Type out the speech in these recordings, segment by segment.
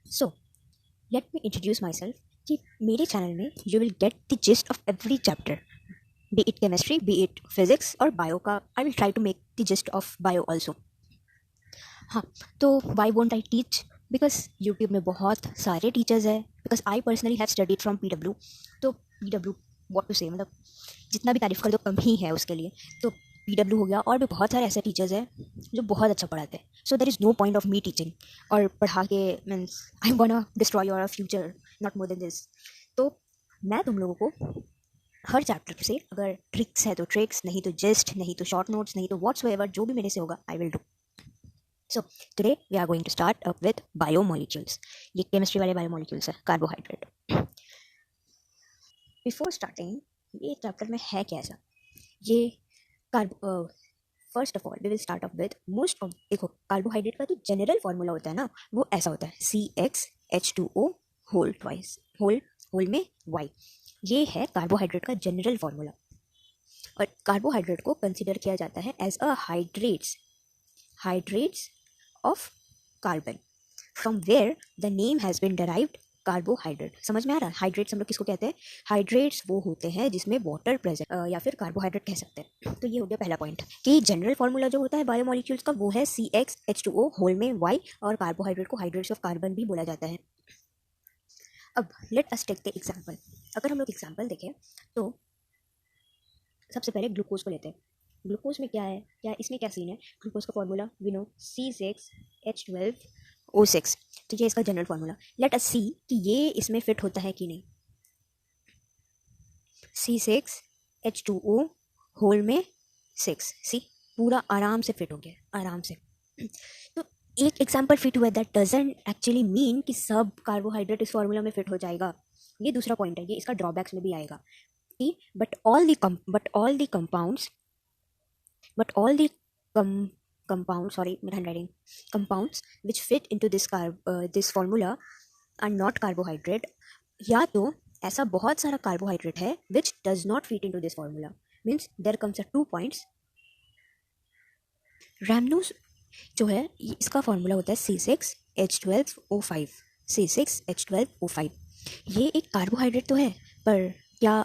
सो let me introduce myself कि मेरे channel में you will get the gist of every chapter, be it chemistry, be it physics और bio का। I will try to make the gist of bio also. हाँ, तो why won't I teach? Because YouTube में बहुत सारे teachers हैं। Because I personally have studied from PW। तो PW what to say, मतलब जितना भी तारीफ कर दो कम ही है उसके लिए। तो PW हो गया, और भी बहुत सारे ऐसे टीचर्स हैं जो बहुत अच्छा पढ़ाते हैं। So there is no point of me teaching और पढ़ा के means I am gonna destroy your future, not more than this. तो मैं तुम लोगों को हर चैप्टर से अगर ट्रिक्स है तो ट्रिक्स, नहीं तो जिस्ट, नहीं तो शॉर्ट नोट्स, नहीं तो व्हाट्सएवर जो भी मेरे से होगा I will do. So today we are going to start up with biomolecules. ये केमिस्ट्री वाले बायोमोलिक्यूल्स है, कार्बोहाइड्रेट। बिफोर स्टार्टिंग, ये चैप्टर में है कैसा, ये carbo first of all we will start up with most of. देखो, कार्बोहाइड्रेट का जो जनरल फार्मूला होता है ना, वो ऐसा होता है CxH2O होल ट्वाइस, होल में Y। ये है कार्बोहाइड्रेट का जनरल फार्मूला। और कार्बोहाइड्रेट को कंसिडर किया जाता है as a hydrates of carbon, from where the name has been derived carbohydrate. समझ में आ रहा है? हाइड्रेट्स हम लोग किसको कहते हैं? हाइड्रेट्स वो होते हैं जिसमें वाटर प्रेजेंट, या फिर कार्बोहाइड्रेट कह सकते हैं। तो ये हो गया पहला पॉइंट कि जनरल फार्मूला जो होता है बायोमोलिक्यूल्स का वो है CxH2O होल में Y, और कार्बोहाइड्रेट को हाइड्रेट्स ऑफ कार्बन भी बोला जाता है। अब let us take the example. अगर हम लोग एग्जाम्पल देखें तो सबसे पहले ग्लूकोज को लेते हैं। ग्लूकोज में क्या है, क्या इसमें क्या सीन है? ग्लूकोज का फॉर्मूला वी नो C6H12O6। तो ये इसका जनरल फार्मूला। लेट अस सी कि ये इसमें फिट होता है कि नहीं। C6H2O होल में 6, सी पूरा आराम से फिट हो गया, आराम से। तो एक एग्जाम्पल फिट हुआ, दैट डजंट एक्चुअली मीन कि सब कार्बोहाइड्रेट इस फार्मूला में फिट हो जाएगा। ये दूसरा पॉइंट है, ये इसका ड्रॉबैक्स में भी आएगा। But all the compounds compounds which fit into this formula are not carbohydrate। या तो ऐसा बहुत सारा कार्बोहाइड्रेट है which does not fit into this formula, means there comes a 2 points। रैमनोज जो है इसका फॉर्मूला होता है C6H12O5। ये एक कार्बोहाइड्रेट तो है, पर क्या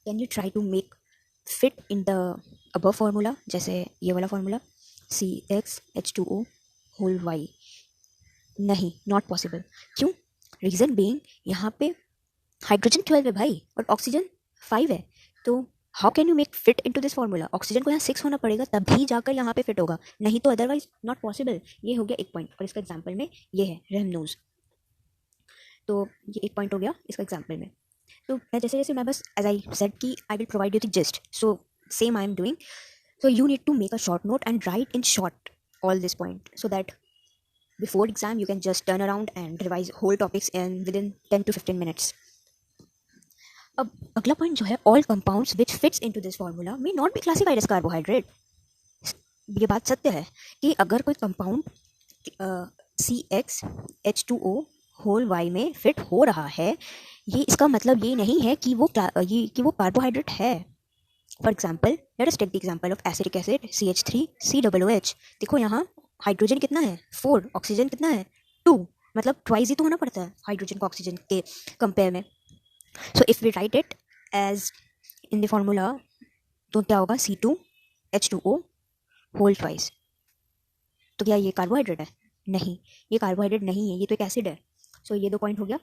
can you try to make fit in the above formula, जैसे ये वाला फार्मूला CxH2O होल Y? नहीं, नॉट पॉसिबल। क्यों? रीज़न बीइंग यहाँ पे हाइड्रोजन 12 है भाई और ऑक्सीजन 5 है। तो how can you make fit into this formula? Oxygen को यहाँ 6 होना पड़ेगा तभी जाकर यहाँ पे फिट होगा, नहीं तो अदरवाइज नॉट पॉसिबल। ये हो गया एक पॉइंट, और इसका एग्जाम्पल में ये है रैमनोज। तो ये एक पॉइंट हो गया इसका एग्जाम्पल में। तो मैं जैसे मैं बस एज आई सेड कि I will provide you the gist, so same I am doing. So you need to make a short note and write in short all this point, so that before exam you can just turn around and revise whole topics in within 10 to 15 minutes. अब अगला point जो है, all compounds which fits into this formula may not be classified as carbohydrate। ये बात सत्य है कि अगर कोई कंपाउंड CxH2O होल Y में फिट हो रहा है, ये इसका मतलब ये नहीं है कि वो कार्बोहाइड्रेट है। For example let us take the example of acidic acid CH3COOH। देखो यहाँ हाइड्रोजन कितना है 4, ऑक्सीजन कितना है 2, मतलब ट्वाइस ही तो होना पड़ता है हाइड्रोजन को ऑक्सीजन के कंपेयर में। So if we write it as in the formula तो क्या होगा C2H2O होल ट्वाइस। तो क्या ये कार्बोहाइड्रेट है? नहीं, ये कार्बोहाइड्रेट नहीं है, ये तो एक एसिड है। सो ये 2 पॉइंट हो गया